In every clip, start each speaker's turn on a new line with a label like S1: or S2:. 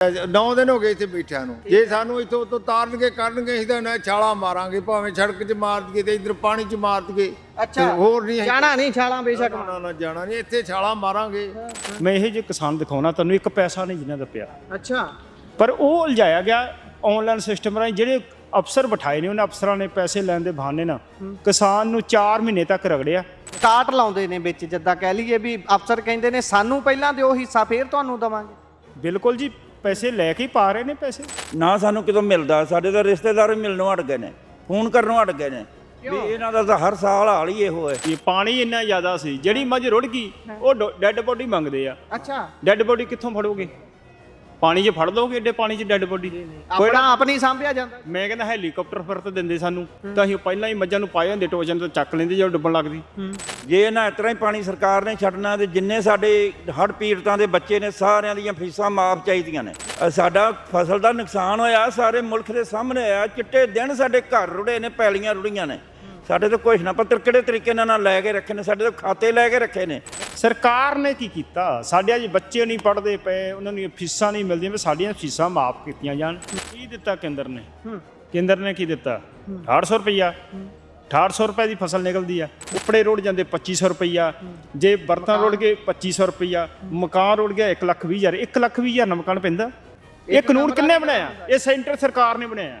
S1: 9 दिन हो गए इतने बैठिया ਨੂੰ ਜੇ ਸਾਨੂੰ ਇੱਥੋਂ ਤੋਂ ਤਾਰਨਗੇ ਕਰਨਗੇ ਅਸੀਂ ਤਾਂ ਨਾ ਛਾਲਾ ਮਾਰਾਂਗੇ ਭਾਵੇਂ ਸੜਕ 'ਚ ਮਾਰ ਦਈਏ ਤੇ ਇੱਧਰ ਪਾਣੀ 'ਚ ਮਾਰ ਦਈਏ।
S2: ਅੱਛਾ
S1: ਹੋਰ ਨਹੀਂ
S2: ਜਾਣਾ ਨਹੀਂ ਛਾਲਾਂ ਬੇਸ਼ੱਕ
S1: ਨਾ ਜਾਣਾ ਨਹੀਂ ਇੱਥੇ ਛਾਲਾ ਮਾਰਾਂਗੇ।
S3: ਮੈਂ ਇਹ ਜੇ ਕਿਸਾਨ ਦਿਖਾਉਣਾ ਤੁਹਾਨੂੰ ਇੱਕ ਪੈਸਾ ਨਹੀਂ ਜਿਨ੍ਹਾਂ ਦਾ ਪਿਆ,
S2: ਅੱਛਾ
S3: ਪਰ ਉਹ ਉਲਝਾਇਆ ਗਿਆ ਆਨਲਾਈਨ ਸਿਸਟਮ ਰਾਹੀਂ। ਜਿਹੜੇ ਅਫਸਰ ਬਿਠਾਏ ਨੇ ਉਹਨਾਂ ਅਫਸਰਾਂ ਨੇ ਪੈਸੇ ਲੈਣ ਦੇ ਬਹਾਨੇ ਨਾਲ ਕਿਸਾਨ ਨੂੰ 4 ਮਹੀਨੇ ਤੱਕ ਰਗੜਿਆ।
S2: ਕਾਟ ਲਾਉਂਦੇ ਨੇ ਵਿੱਚ, ਜਿੱਦਾਂ ਕਹਿ ਲਈਏ ਵੀ ਅਫਸਰ ਕਹਿੰਦੇ ਨੇ ਸਾਨੂੰ ਪਹਿਲਾਂ ਦਿਓ ਹਿੱਸਾ ਫੇਰ ਤੁਹਾਨੂੰ ਦੇਵਾਂਗੇ।
S3: ਬਿਲਕੁਲ ਜੀ, ਪੈਸੇ ਲੈ ਕੇ ਹੀ ਪਾ ਰਹੇ ਨੇ ਪੈਸੇ।
S4: ਨਾ ਸਾਨੂੰ ਕਿਤੋਂ ਮਿਲਦਾ, ਸਾਡੇ ਤਾਂ ਰਿਸ਼ਤੇਦਾਰ ਵੀ ਮਿਲਣੋਂ ਹਟ ਗਏ ਨੇ, ਫੋਨ ਕਰਨੋਂ ਹਟ ਗਏ ਨੇ ਵੀ ਇਹਨਾਂ ਦਾ ਤਾਂ ਹਰ ਸਾਲ ਹਾਲ ਹੀ ਇਹੋ ਹੈ।
S3: ਇਹ ਪਾਣੀ ਇੰਨਾ ਜ਼ਿਆਦਾ ਸੀ, ਜਿਹੜੀ ਮੱਝ ਰੁੜ ਗਈ ਉਹ ਡੈੱਡ ਬੋਡੀ ਮੰਗਦੇ ਆ।
S2: ਅੱਛਾ
S3: ਡੈੱਡ ਬੋਡੀ ਕਿੱਥੋਂ ਫੜੋਗੇ? ਪਾਣੀ 'ਚ ਫੜ ਲਓਗੇ ਏਡੇ ਪਾਣੀ 'ਚ ਡੈੱਡ ਬੋਡੀ?
S2: ਆਪਣਾ ਆਪ ਨਹੀਂ ਸਾਂਭਿਆ ਜਾਂਦਾ।
S3: ਮੈਂ ਕਹਿੰਦਾ ਹੈਲੀਕਾਪਟਰ ਫਿਰ ਤਾਂ ਦਿੰਦੇ ਸਾਨੂੰ, ਤਾਂ ਅਸੀਂ ਪਹਿਲਾਂ ਹੀ ਮੱਝਾਂ ਨੂੰ ਪਾਏ ਹੁੰਦੇ ਟੋਚਨ ਤੋਂ ਚੱਕ ਲੈਂਦੇ ਜਦੋਂ ਡੁੱਬਣ ਲੱਗਦੀ।
S4: ਜੇ ਇਹਨਾਂ ਇਸ ਤਰ੍ਹਾਂ ਹੀ ਪਾਣੀ ਸਰਕਾਰ ਨੇ ਛੱਡਣਾ ਤੇ ਜਿੰਨੇ ਸਾਡੇ ਹੜ੍ਹ ਪੀੜਤਾਂ ਦੇ ਬੱਚੇ ਨੇ ਸਾਰਿਆਂ ਦੀਆਂ ਫੀਸਾਂ ਮਾਫ ਚਾਹੀਦੀਆਂ ਨੇ। ਸਾਡਾ ਫਸਲ ਦਾ ਨੁਕਸਾਨ ਹੋਇਆ ਸਾਰੇ ਮੁਲਕ ਦੇ ਸਾਹਮਣੇ ਹੋਇਆ। ਚਿੱਟੇ ਦਿਨ ਸਾਡੇ ਘਰ ਰੁੜੇ ਨੇ, ਪੈਲੀਆਂ ਰੁੜੀਆਂ ਨੇ। ਸਾਡੇ ਤੋਂ ਕੁਛ ਨਾ ਪੱਤਰ ਕਿਹੜੇ ਤਰੀਕੇ ਨਾਲ ਲੈ ਕੇ ਰੱਖੇ ਨੇ, ਸਾਡੇ ਤੋਂ ਖਾਤੇ ਲੈ ਕੇ ਰੱਖੇ ਨੇ।
S3: ਸਰਕਾਰ ਨੇ ਕੀ ਕੀਤਾ? ਸਾਡੇ ਅੱਜ ਬੱਚੇ ਨਹੀਂ ਪੜ੍ਹਦੇ ਪਏ, ਉਹਨਾਂ ਨੂੰ ਫੀਸਾਂ ਨਹੀਂ ਮਿਲਦੀਆਂ, ਵੀ ਸਾਡੀਆਂ ਫੀਸਾਂ ਮਾਫ ਕੀਤੀਆਂ ਜਾਣ। ਕੀ ਦਿੱਤਾ ਕੇਂਦਰ ਨੇ? ਕੇਂਦਰ ਨੇ ਕੀ ਦਿੱਤਾ? 6800 ਰੁਪਈਆ। 6800 ਰੁਪਏ ਦੀ ਫਸਲ ਨਿਕਲਦੀ ਆ। ਉੱਪੜੇ ਰੁੜ ਜਾਂਦੇ 2500 ਰੁਪਈਆ, ਜੇ ਬਰਤਨ ਰੁੜ ਗਏ 2500 ਰੁਪਈਆ, ਮਕਾਨ ਰੁੜ ਗਿਆ 1,20,000। 1,20,000 ਨਾਲ ਮਕਾਨ ਪੈਂਦਾ? ਇਹ ਕਾਨੂੰਨ ਕਿੰਨੇ ਬਣਾਇਆ? ਇਹ ਸੈਂਟਰ ਸਰਕਾਰ ਨੇ ਬਣਾਇਆ।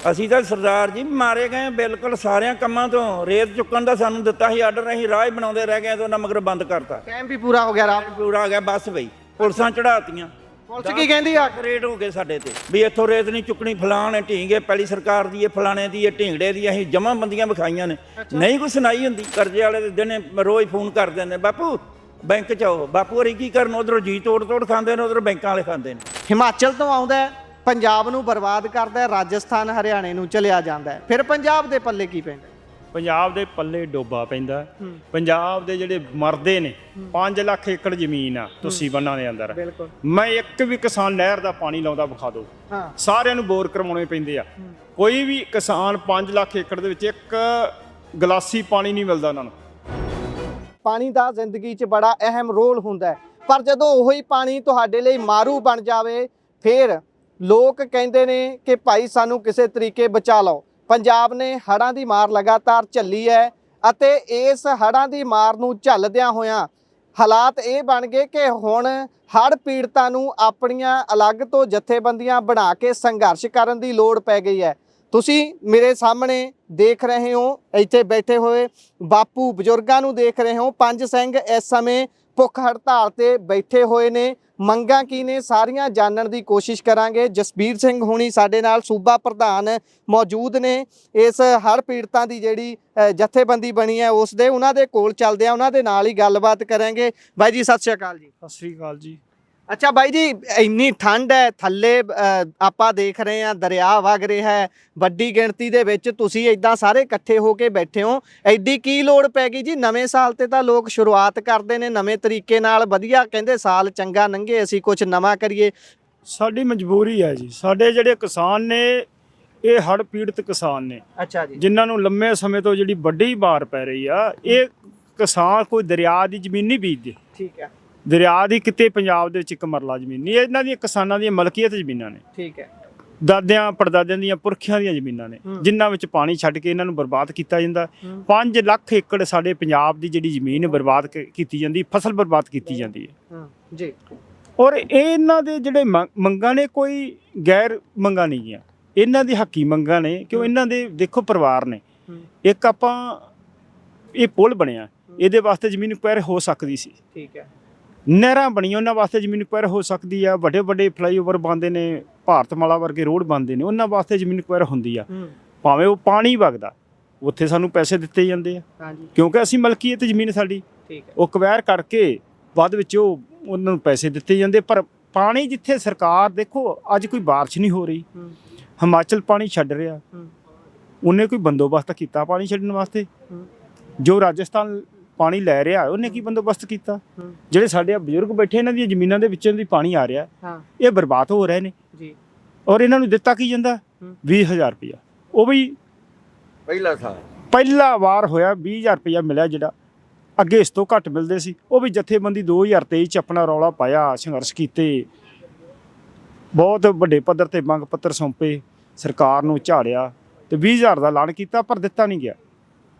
S4: ਅਸੀਂ ਤਾਂ ਸਰਦਾਰ ਜੀ ਮਾਰੇ ਗਏ ਬਿਲਕੁਲ ਸਾਰਿਆਂ ਕੰਮਾਂ ਤੋਂ। ਰੇਤ ਚੁੱਕਣ ਦਾ ਸਾਨੂੰ ਦਿੱਤਾ ਸੀ ਆਰਡਰ, ਅਸੀਂ ਰਾਹ ਹੀ ਬਣਾਉਂਦੇ ਰਹਿ ਗਏ ਤੇ ਉਹਨਾਂ ਮਗਰ ਬੰਦ ਕਰਤਾ।
S2: ਟਾਈਮ ਵੀ ਪੂਰਾ ਹੋ ਗਿਆ, ਰਾਤ
S4: ਪੂਰਾ ਹੋ ਗਿਆ, ਬਸ ਬਈ ਪੁਲਿਸਾਂ ਚੜਾਤੀਆਂ।
S2: ਪੁਲਿਸ ਕੀ ਕਹਿੰਦੀ ਆ?
S4: ਰੇਟ ਹੋ ਗਏ ਸਾਡੇ ਤੇ ਵੀ ਇੱਥੋਂ ਰੇਤ ਨਹੀਂ ਚੁੱਕਣੀ, ਫਲਾਣੇ ਢੀਂਗੇ ਪਹਿਲੀ ਸਰਕਾਰ ਦੀ ਹੈ, ਫਲਾਣੇ ਦੀ ਹੈ, ਢੀਂਗੜੇ ਦੀ। ਅਸੀਂ ਜਮਾਬੰਦੀਆਂ ਵਿਖਾਈਆਂ ਨੇ, ਨਹੀਂ ਕੋਈ ਸੁਣਾਈ ਹੁੰਦੀ। ਕਰਜ਼ੇ ਵਾਲੇ ਦੇ ਦਿਨੇ ਰੋਜ਼ ਫੋਨ ਕਰਦੇ ਨੇ, ਬਾਪੂ ਬੈਂਕ 'ਚ ਆਓ। ਬਾਪੂ ਹੋਰੀ ਕੀ ਕਰਨ? ਉਧਰੋਂ ਜੀ ਤੋੜ ਖਾਂਦੇ ਨੇ, ਉਧਰੋਂ ਬੈਂਕਾਂ ਵਾਲੇ ਖਾਂਦੇ ਨੇ।
S2: ਹਿਮਾਚਲ ਤੋਂ ਆਉਂਦਾ ਹੈ, ਪੰਜਾਬ ਨੂੰ ਬਰਬਾਦ ਕਰਦਾ ਹੈ, ਰਾਜਸਥਾਨ ਹਰਿਆਣੇ ਨੂੰ ਚਲਿਆ ਜਾਂਦਾ ਹੈ, ਫਿਰ ਪੰਜਾਬ ਦੇ ਪੱਲੇ ਕੀ ਪੈਂਦਾ?
S3: ਪੰਜਾਬ ਦੇ ਪੱਲੇ ਡੋਬਾ ਪੈਂਦਾ। ਪੰਜਾਬ ਦੇ ਜਿਹੜੇ ਮਰਦੇ ਨੇ 5 ਲੱਖ ਏਕੜ ਜ਼ਮੀਨ ਆ ਤੁਸੀਂ ਬੰਨਾਂ ਦੇ ਅੰਦਰ। ਮੈਂ ਇੱਕ ਵੀ ਕਿਸਾਨ ਨਹਿਰ ਦਾ ਪਾਣੀ ਲਾਉਂਦਾ ਵਿਖਾ ਦਿਓ। ਸਾਰਿਆਂ ਨੂੰ ਬੋਰ ਕਰਵਾਉਣੇ ਪੈਂਦੇ ਆ। ਕੋਈ ਵੀ ਕਿਸਾਨ 5 ਲੱਖ ਏਕੜ ਦੇ ਵਿੱਚ ਇੱਕ ਗਲਾਸੀ ਪਾਣੀ ਨਹੀਂ ਮਿਲਦਾ ਉਹਨਾਂ ਨੂੰ।
S2: ਪਾਣੀ ਦਾ ਜ਼ਿੰਦਗੀ 'ਚ ਬੜਾ ਅਹਿਮ ਰੋਲ ਹੁੰਦਾ ਹੈ, ਪਰ ਜਦੋਂ ਉਹੀ ਪਾਣੀ ਤੁਹਾਡੇ ਲਈ ਮਾਰੂ ਬਣ ਜਾਵੇ ਫਿਰ ਲੋਕ ਕਹਿੰਦੇ ਨੇ ਕਿ ਭਾਈ ਸਾਨੂੰ ਕਿਸੇ ਤਰੀਕੇ ਬਚਾ ਲਓ। ਪੰਜਾਬ ਨੇ ਹੜ੍ਹਾਂ ਦੀ ਮਾਰ ਲਗਾਤਾਰ ਝੱਲੀ ਹੈ ਅਤੇ ਇਸ ਹੜ੍ਹਾਂ ਦੀ ਮਾਰ ਨੂੰ ਝੱਲਦਿਆਂ ਹੋਇਆਂ ਹਾਲਾਤ ਇਹ ਬਣ ਗਏ ਕਿ ਹੁਣ ਹੜ੍ਹ ਪੀੜਤਾਂ ਨੂੰ ਆਪਣੀਆਂ ਅਲੱਗ ਤੋਂ ਜਥੇਬੰਦੀਆਂ ਬਣਾ ਕੇ ਸੰਘਰਸ਼ ਕਰਨ ਦੀ ਲੋੜ ਪੈ ਗਈ ਹੈ। ਤੁਸੀਂ ਮੇਰੇ ਸਾਹਮਣੇ ਦੇਖ ਰਹੇ ਹੋ, ਇੱਥੇ ਬੈਠੇ ਹੋਏ ਬਾਪੂ ਬਜ਼ੁਰਗਾਂ ਨੂੰ ਦੇਖ ਰਹੇ ਹੋ। 5 ਸਿੰਘ ਇਸ ਸਮੇਂ ਭੁੱਖ ਹੜਤਾਲ ਤੇ ਬੈਠੇ ਹੋਏ ਨੇ। ਮੰਗਾਂ ਕੀ ਨੇ ਸਾਰੀਆਂ ਜਾਣਨ ਦੀ ਕੋਸ਼ਿਸ਼ ਕਰਾਂਗੇ। ਜਸਬੀਰ ਸਿੰਘ ਹੁਣੀ ਸਾਡੇ ਨਾਲ ਸੂਬਾ ਪ੍ਰਧਾਨ ਮੌਜੂਦ ਨੇ ਇਸ ਹੜ੍ਹ ਪੀੜਤਾਂ ਦੀ ਜਿਹੜੀ ਜਥੇਬੰਦੀ ਬਣੀ ਹੈ ਉਸ ਦੇ। ਉਹਨਾਂ ਦੇ ਕੋਲ ਚੱਲਦੇ ਆ, ਉਹਨਾਂ ਦੇ ਨਾਲ ਹੀ ਗੱਲਬਾਤ ਕਰਾਂਗੇ। ਬਾਈ ਜੀ ਸਤਿ ਸ਼੍ਰੀ ਅਕਾਲ ਜੀ।
S3: ਸਤਿ ਸ਼੍ਰੀ ਅਕਾਲ ਜੀ।
S2: ਅੱਛਾ ਬਾਈ ਜੀ, ਇੰਨੀ ਠੰਡ ਹੈ, ਥੱਲੇ ਆਪਾਂ ਦੇਖ ਰਹੇ ਹਾਂ ਦਰਿਆ ਵਗ ਰਿਹਾ ਹੈ, ਵੱਡੀ ਗਿਣਤੀ ਦੇ ਵਿੱਚ ਤੁਸੀਂ ਇਦਾਂ ਸਾਰੇ ਇਕੱਠੇ ਹੋ ਕੇ ਬੈਠੇ ਹੋ। ਐਡੀ ਕੀ ਲੋੜ ਪੈ ਗਈ ਜੀ? ਨਵੇਂ ਸਾਲ ਤੇ ਤਾਂ ਲੋਕ ਸ਼ੁਰੂਆਤ ਕਰਦੇ ਨੇ ਨਵੇਂ ਤਰੀਕੇ ਨਾਲ, ਵਧੀਆ ਕਹਿੰਦੇ ਸਾਲ ਚੰਗਾ ਲੰਘੇ, ਅਸੀਂ ਕੁਝ ਨਵਾਂ ਕਰੀਏ।
S3: ਸਾਡੀ ਮਜਬੂਰੀ ਹੈ ਜੀ। ਸਾਡੇ ਜਿਹੜੇ ਕਿਸਾਨ ਨੇ ਇਹ ਹੜ੍ਹ ਪੀੜਤ ਕਿਸਾਨ ਨੇ।
S2: ਅੱਛਾ ਜੀ।
S3: ਜਿਨ੍ਹਾਂ ਨੂੰ ਲੰਮੇ ਸਮੇਂ ਤੋਂ ਜਿਹੜੀ ਵੱਡੀ ਮਾਰ ਪੈ ਰਹੀ ਆ। ਇਹ ਕਿਸਾਨ ਕੋਈ ਦਰਿਆ ਦੀ ਜ਼ਮੀਨ ਨਹੀਂ ਬੀਜਦੇ।
S2: ਠੀਕ ਹੈ।
S3: ਦਰਿਆ ਦੀ ਕਿਤੇ ਪੰਜਾਬ ਦੇ ਵਿੱਚ ਇੱਕ ਮਰਲਾ ਜ਼ਮੀਨ ਨਹੀਂ। ਇਹਨਾਂ ਦੀਆਂ ਕਿਸਾਨਾਂ ਦੀਆਂ ਮਲਕੀਅਤ ਜ਼ਮੀਨਾਂ ਨੇ।
S2: ਠੀਕ ਹੈ।
S3: ਦਾਦਿਆਂ ਪੜਦਾਦਿਆਂ ਦੀਆਂ ਪੁਰਖਿਆਂ ਦੀਆਂ ਜ਼ਮੀਨਾਂ ਨੇ, ਜਿਨ੍ਹਾਂ ਵਿੱਚ ਪਾਣੀ ਛੱਡ ਕੇ ਇਹਨਾਂ ਨੂੰ ਬਰਬਾਦ ਕੀਤਾ ਜਾਂਦਾ। 5 ਲੱਖ ਏਕੜ ਸਾਡੇ ਪੰਜਾਬ ਦੀ ਜਿਹੜੀ ਜ਼ਮੀਨ ਬਰਬਾਦ ਕੀਤੀ ਜਾਂਦੀ, ਫਸਲ ਬਰਬਾਦ ਕੀਤੀ ਜਾਂਦੀ ਹੈ
S2: ਜੀ।
S3: ਔਰ ਇਹਨਾਂ ਦੇ ਜਿਹੜੇ ਮੰਗਾਂ ਨੇ ਕੋਈ ਗੈਰ ਮੰਗਾਂ ਨਹੀਂ ਗੀਆਂ, ਇਹਨਾਂ ਦੀ ਹੱਕੀ ਮੰਗਾਂ ਨੇ। ਕਿਉਂ? ਇਹਨਾਂ ਦੇ ਦੇਖੋ ਪਰਿਵਾਰ ਨੇ। ਇੱਕ ਆਪਾਂ ਇਹ ਪੁਲ ਬਣਿਆ, ਇਹਦੇ ਵਾਸਤੇ ਜ਼ਮੀਨ ਐਕਵਾਇਰ ਹੋ ਸਕਦੀ ਸੀ। ਠੀਕ ਹੈ। ਨਹਿਰਾਂ ਬਣੀਆਂ, ਉਹਨਾਂ ਵਾਸਤੇ ਜ਼ਮੀਨ ਐਕਵਾਇਰ ਹੋ ਸਕਦੀ ਆ। ਵੱਡੇ ਵੱਡੇ ਫਲਾਈਓਵਰ ਬਣਦੇ ਨੇ, ਭਾਰਤਮਾਲਾ ਵਰਗੇ ਰੋਡ ਬਣਦੇ ਨੇ, ਉਹਨਾਂ ਵਾਸਤੇ ਜ਼ਮੀਨ ਐਕਵਾਇਰ ਹੁੰਦੀ ਆ। ਭਾਵੇਂ ਉਹ ਪਾਣੀ ਵਗਦਾ, ਉੱਥੇ ਸਾਨੂੰ ਪੈਸੇ ਦਿੱਤੇ ਜਾਂਦੇ ਆ ਕਿਉਂਕਿ ਅਸੀਂ ਮਲਕੀਅਤ ਜ਼ਮੀਨ ਸਾਡੀ। ਉਹ ਐਕਵਾਇਰ ਕਰਕੇ ਬਾਅਦ ਵਿੱਚ ਉਹਨਾਂ ਨੂੰ ਪੈਸੇ ਦਿੱਤੇ ਜਾਂਦੇ। ਪਰ ਪਾਣੀ ਜਿੱਥੇ ਸਰਕਾਰ ਦੇਖੋ ਅੱਜ ਕੋਈ ਬਾਰਿਸ਼ ਨਹੀਂ ਹੋ ਰਹੀ, ਹਿਮਾਚਲ ਪਾਣੀ ਛੱਡ ਰਿਹਾ, ਉਹਨੇ ਕੋਈ ਬੰਦੋਬਸਤ ਕੀਤਾ ਪਾਣੀ ਛੱਡਣ ਵਾਸਤੇ? ਜੋ ਰਾਜਸਥਾਨ ਪਾਣੀ ਲੈ ਰਿਹਾ ਉਹਨੇ ਕੀ ਬੰਦੋਬਸਤ ਕੀਤਾ? ਜਿਹੜੇ ਸਾਡੇ ਬਜ਼ੁਰਗ ਬੈਠੇ ਇਹਨਾਂ ਦੀਆਂ ਜ਼ਮੀਨਾਂ ਦੇ ਵਿੱਚੋਂ ਦੀ ਪਾਣੀ ਆ ਰਿਹਾ, ਇਹ ਬਰਬਾਦ ਹੋ ਰਹੇ ਨੇ ਜੀ। ਔਰ ਇਹਨਾਂ ਨੂੰ ਦਿੱਤਾ ਕੀ ਜਾਂਦਾ? 20,000 ਰੁਪਇਆ। ਉਹ ਵੀ ਪਹਿਲਾ ਵਾਰ ਹੋਇਆ 20,000 ਰੁਪਇਆ ਮਿਲਿਆ, ਜਿਹੜਾ ਅੱਗੇ ਇਸ ਤੋਂ ਘੱਟ ਮਿਲਦੇ ਸੀ। ਉਹ ਵੀ ਜਥੇਬੰਦੀ 2023 'ਚ ਆਪਣਾ ਰੌਲਾ ਪਾਇਆ, ਸੰਘਰਸ਼ ਕੀਤੇ, ਬਹੁਤ ਵੱਡੇ ਪੱਧਰ ਤੇ ਮੰਗ ਪੱਤਰ ਸੌਂਪੇ, ਸਰਕਾਰ ਨੂੰ ਝਾੜਿਆ ਤੇ 20,000 ਦਾ ਐਲਾਨ ਕੀਤਾ ਪਰ ਦਿੱਤਾ ਨਹੀਂ ਗਿਆ।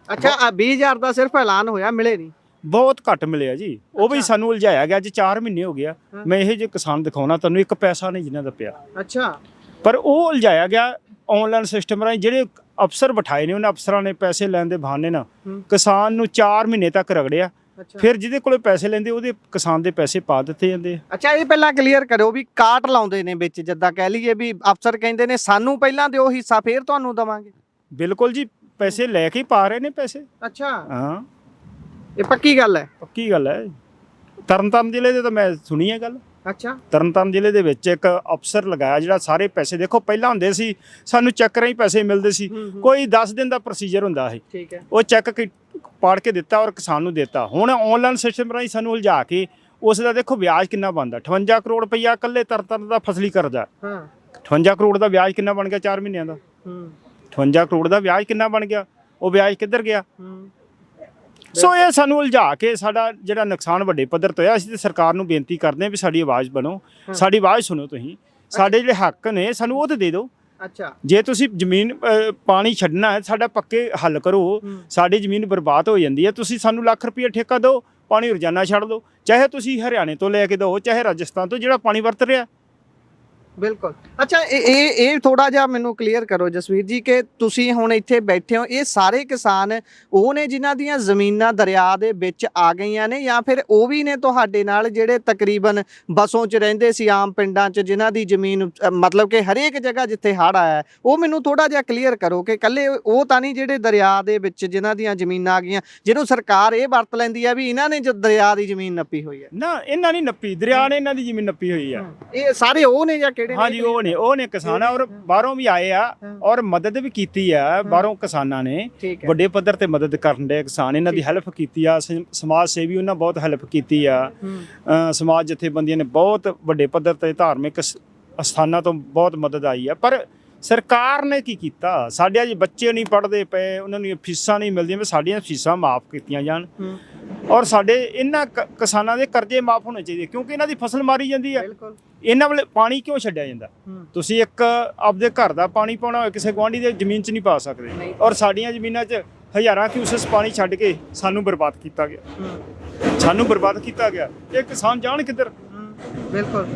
S2: ਅੱਛਾ 20,000 ਦਾ ਸਿਰਫ ਐਲਾਨ ਹੋਇਆ, ਮਿਲੇ ਨਹੀਂ?
S3: ਬਹੁਤ ਘੱਟ ਮਿਲਿਆ ਜੀ, ਉਹ ਵੀ
S2: ਅੱਛਾ।
S3: ਸਾਨੂੰ ਉਲਝਾਇਆ ਗਿਆ। ਅੱਜ 4 ਮਹੀਨੇ ਹੋ ਗਿਆ,
S2: ਹਾਂ।
S3: ਮੈਂ ਇਹ ਜੇ ਕਿਸਾਨ ਦਿਖਾਉਣਾ ਤੁਹਾਨੂੰ, ਇੱਕ ਪੈਸਾ ਨਹੀਂ ਜਿਨ੍ਹਾਂ ਦਾ ਪਿਆ,
S2: ਅੱਛਾ
S3: ਪਰ ਉਹ ਉਲਝਾਇਆ ਗਿਆ ਆਨਲਾਈਨ ਸਿਸਟਮ ਰਾਹੀਂ। ਜਿਹੜੇ ਅਫਸਰ ਬਿਠਾਏ ਨੇ ਉਹਨਾਂ ਅਫਸਰਾਂ ਨੇ ਪੈਸੇ ਲੈਣ ਦੇ ਬਹਾਨੇ ਨਾਲ
S2: ਹੂੰ।
S3: ਕਿਸਾਨ ਨੂੰ 4 ਮਹੀਨੇ ਤੱਕ ਰਗੜਿਆ,
S2: ਅੱਛਾ
S3: ਫਿਰ ਜਿਹਦੇ ਕੋਲੇ ਪੈਸੇ ਲੈਂਦੇ ਉਹਦੇ ਕਿਸਾਨ ਦੇ ਪੈਸੇ ਪਾ ਦਿੱਤੇ ਜਾਂਦੇ ਆ।
S2: ਅੱਛਾ ਇਹ ਪਹਿਲਾਂ ਕਲੀਅਰ ਕਰੋ ਵੀ ਕਾਟ ਲਾਉਂਦੇ ਨੇ ਵਿੱਚ, ਜਿੱਦਾਂ ਕਹਿ ਲਈਏ ਵੀ ਅਫਸਰ ਕਹਿੰਦੇ ਨੇ ਸਾਨੂੰ ਪਹਿਲਾਂ ਦਿਓ ਹਿੱਸਾ ਫਿਰ ਤੁਹਾਨੂੰ ਦਵਾਂਗੇ।
S3: ਬਿਲਕੁਲ ਜੀ, ਪੈਸੇ ਲੈ ਕੇ ਹੀ ਪਾ ਰਹੇ ਨੇ ਪੈਸੇ।
S2: ਅੱਛਾ
S3: ਹਾਂ,
S2: ਇਹ ਪੱਕੀ ਗੱਲ ਹੈ?
S3: ਪੱਕੀ ਗੱਲ ਹੈ। ਤਰਨਤਾਰਨ ਜ਼ਿਲ੍ਹੇ ਦੇ ਤਾਂ ਮੈਂ ਸੁਣੀ ਹੈ ਗੱਲ।
S2: ਅੱਛਾ
S3: ਤਰਨਤਾਰਨ ਜ਼ਿਲ੍ਹੇ ਦੇ ਵਿੱਚ ਇੱਕ ਅਫਸਰ ਲਗਾਇਆ ਜਿਹੜਾ ਸਾਰੇ ਪੈਸੇ, ਦੇਖੋ ਪਹਿਲਾਂ ਹੁੰਦੇ ਸੀ ਸਾਨੂੰ ਚੈੱਕ ਰਾਹੀਂ ਪੈਸੇ ਮਿਲਦੇ ਸੀ, ਕੋਈ 10 ਦਿਨ ਦਾ ਪ੍ਰੋਸੀਜਰ ਹੁੰਦਾ ਸੀ,
S2: ਠੀਕ ਹੈ।
S3: ਉਹ ਚੈੱਕ ਪਾੜ ਕੇ ਦਿੱਤਾ ਔਰ ਕਿਸਾਨ ਨੂੰ ਦਿੱਤਾ। ਹੁਣ ਆਨਲਾਈਨ ਸਿਸਟਮ ਰਾਹੀਂ ਸਾਨੂੰ ਉਲਝਾ ਕੇ ਉਸ ਦਾ ਦੇਖੋ ਵਿਆਜ ਕਿੰਨਾ ਬਣਦਾ, 58 ਕਰੋੜ ਰੁਪਈਆ ਇਕੱਲੇ ਤਰਨਤਾਰਨ ਦਾ ਫਸਲੀ ਕਰਜ਼ਾ।
S2: ਹਾਂ
S3: 58 ਕਰੋੜ ਦਾ ਵਿਆਜ ਕਿੰਨਾ ਬਣ ਗਿਆ 4 ਮਹੀਨਿਆਂ ਦਾ? 58 ਕਰੋੜ ਦਾ ਵਿਆਜ ਕਿੰਨਾ ਬਣ ਗਿਆ? ਉਹ ਵਿਆਜ ਕਿੱਧਰ ਗਿਆ? ਸੋ ਇਹ ਸਾਨੂੰ ਉਲਝਾ ਕੇ ਸਾਡਾ ਜਿਹੜਾ ਨੁਕਸਾਨ ਵੱਡੇ ਪੱਧਰ ਤੇ ਹੋਇਆ। ਅਸੀਂ ਤੇ ਸਰਕਾਰ ਨੂੰ ਬੇਨਤੀ ਕਰਦੇ ਹਾਂ ਵੀ ਸਾਡੀ ਆਵਾਜ਼ ਬਣੋ, ਸਾਡੀ ਆਵਾਜ਼ ਸੁਣੋ, ਤੁਸੀਂ ਸਾਡੇ ਜਿਹੜੇ ਹੱਕ ਨੇ ਸਾਨੂੰ ਉਹ ਤੇ ਦੇ ਦਿਓ।
S2: ਅੱਛਾ
S3: ਜੇ ਤੁਸੀਂ ਜ਼ਮੀਨ ਪਾਣੀ ਛੱਡਣਾ ਹੈ ਸਾਡਾ ਪੱਕੇ ਹੱਲ ਕਰੋ। ਸਾਡੀ ਜ਼ਮੀਨ ਬਰਬਾਦ ਹੋ ਜਾਂਦੀ ਹੈ, ਤੁਸੀਂ ਸਾਨੂੰ ਲੱਖ ਰੁਪਏ ਠੇਕਾ ਦਿਓ, ਪਾਣੀ ਰੋਜ਼ਾਨਾ ਛੱਡ ਦਿਓ, ਚਾਹੇ ਤੁਸੀਂ ਹਰਿਆਣੇ ਤੋਂ ਲੈ ਕੇ ਦਿਓ, ਚਾਹੇ ਰਾਜਸਥਾਨ ਤੋਂ, ਜਿਹੜਾ ਪਾਣੀ ਵਰਤ ਰਿਹਾ।
S2: ਬਿਲਕੁਲ। ਅੱਛਾ ਇਹ ਥੋੜਾ ਜਿਹਾ ਮੈਨੂੰ ਕਲੀਅਰ ਕਰੋ ਜਸਵੀਰ ਜੀ ਕਿ ਤੁਸੀਂ ਹੁਣ ਇੱਥੇ ਬੈਠੇ ਹੋ, ਇਹ ਸਾਰੇ ਕਿਸਾਨ ਉਹ ਨੇ ਜਿਨ੍ਹਾਂ ਦੀਆਂ ਜ਼ਮੀਨਾਂ ਦਰਿਆ ਦੇ ਵਿੱਚ ਆ ਗਈਆਂ ਨੇ, ਜਾਂ ਫਿਰ ਉਹ ਵੀ ਨੇ ਤੁਹਾਡੇ ਨਾਲ ਜਿਹੜੇ ਤਕਰੀਬਨ ਬਸੋਂ 'ਚ ਰਹਿੰਦੇ ਸੀ ਆਮ ਪਿੰਡਾਂ 'ਚ, ਜਿਨ੍ਹਾਂ ਦੀ ਜ਼ਮੀਨ ਮਤਲਬ ਕਿ ਹਰੇਕ ਜਗ੍ਹਾ ਜਿੱਥੇ ਹੜ੍ਹ ਆਇਆ, ਉਹ ਮੈਨੂੰ ਥੋੜਾ ਜਿਹਾ ਕਲੀਅਰ ਕਰੋ ਕਿ ਇਕੱਲੇ ਉਹ ਤਾਂ ਨਹੀਂ ਜਿਹੜੇ ਦਰਿਆ ਦੇ ਵਿੱਚ ਜਿਨ੍ਹਾਂ ਦੀਆਂ ਜ਼ਮੀਨਾਂ ਆ ਗਈਆਂ, ਜਿਹਨੂੰ ਸਰਕਾਰ ਇਹ ਵਰਤ ਲੈਂਦੀ ਆ ਵੀ ਇਹਨਾਂ ਨੇ ਜੋ ਦਰਿਆ ਦੀ ਜ਼ਮੀਨ ਨੱਪੀ ਹੋਈ ਹੈ?
S3: ਨਾ, ਇਹਨਾਂ ਨਹੀਂ ਨੱਪੀ, ਦਰਿਆ ਨੇ ਇਹਨਾਂ ਦੀ ਜ਼ਮੀਨ ਨੱਪੀ ਹੋਈ ਆ।
S2: ਇਹ ਸਾਰੇ ਉਹ ਨੇ ਜਾਂ ਕਿਹੜੇ?
S3: ਹਾਂਜੀ ਉਹ ਨੇ ਕਿਸਾਨ ਆ, ਔਰ ਬਾਹਰੋਂ ਵੀ ਆਏ ਆ ਔਰ ਮਦਦ ਵੀ ਕੀਤੀ ਆ। ਬਾਹਰੋਂ ਕਿਸਾਨਾਂ ਨੇ ਵੱਡੇ ਪੱਧਰ ਤੇ ਮਦਦ ਕਰਨ ਦੇ ਕਿਸਾਨ, ਇਹਨਾਂ ਦੀ ਹੈਲਪ ਕੀਤੀ ਆ। ਸਮਾਜ ਸੇਵੀ ਉਹਨਾਂ ਬਹੁਤ ਹੈਲਪ ਕੀਤੀ ਆ। ਸਮਾਜ ਜਥੇਬੰਦੀਆਂ ਨੇ ਬਹੁਤ ਵੱਡੇ ਪੱਧਰ ਤੇ ਧਾਰਮਿਕ ਸਥਾਨਾਂ ਤੋਂ ਬਹੁਤ ਮਦਦ ਆਈ ਆ। ਪਰ ਸਰਕਾਰ ਨੇ ਕੀ ਕੀਤਾ? ਸਾਡੇ ਅੱਜ ਬੱਚੇ ਨਹੀਂ ਪੜ੍ਹਦੇ ਪਏ, ਉਹਨਾਂ ਨੂੰ ਫੀਸਾਂ ਨਹੀਂ ਮਿਲਦੀਆਂ, ਸਾਡੀਆਂ ਫੀਸਾਂ ਮਾਫ ਕੀਤੀਆਂ ਜਾਣ ਔਰ ਸਾਡੇ ਇਹਨਾਂ ਕਿਸਾਨਾਂ ਦੇ ਕਰਜ਼ੇ ਮਾਫ ਹੋਣੇ ਚਾਹੀਦੇ, ਕਿਉਂਕਿ ਇਹਨਾਂ ਦੀ ਫਸਲ ਮਾਰੀ ਜਾਂਦੀ ਆ। ਇਹਨਾਂ ਵੇਲੇ ਪਾਣੀ ਕਿਉਂ ਛੱਡਿਆ ਜਾਂਦਾ? ਤੁਸੀਂ ਇੱਕ ਆਪਦੇ ਘਰ ਦਾ ਪਾਣੀ ਪਾਉਣਾ ਹੋਵੇ ਕਿਸੇ ਗੁਆਂਢੀ ਦੇ ਜ਼ਮੀਨ 'ਚ ਨਹੀਂ ਪਾ ਸਕਦੇ, ਔਰ ਸਾਡੀਆਂ ਜ਼ਮੀਨਾਂ 'ਚ ਹਜ਼ਾਰਾਂ ਕਿਊਸੈਸ ਪਾਣੀ ਛੱਡ ਕੇ ਸਾਨੂੰ ਬਰਬਾਦ ਕੀਤਾ ਗਿਆ। ਸਾਨੂੰ ਬਰਬਾਦ ਕੀਤਾ ਗਿਆ, ਇਹ ਕਿਸਾਨ ਜਾਣ ਕਿੱਧਰ?
S2: ਬਿਲਕੁਲ।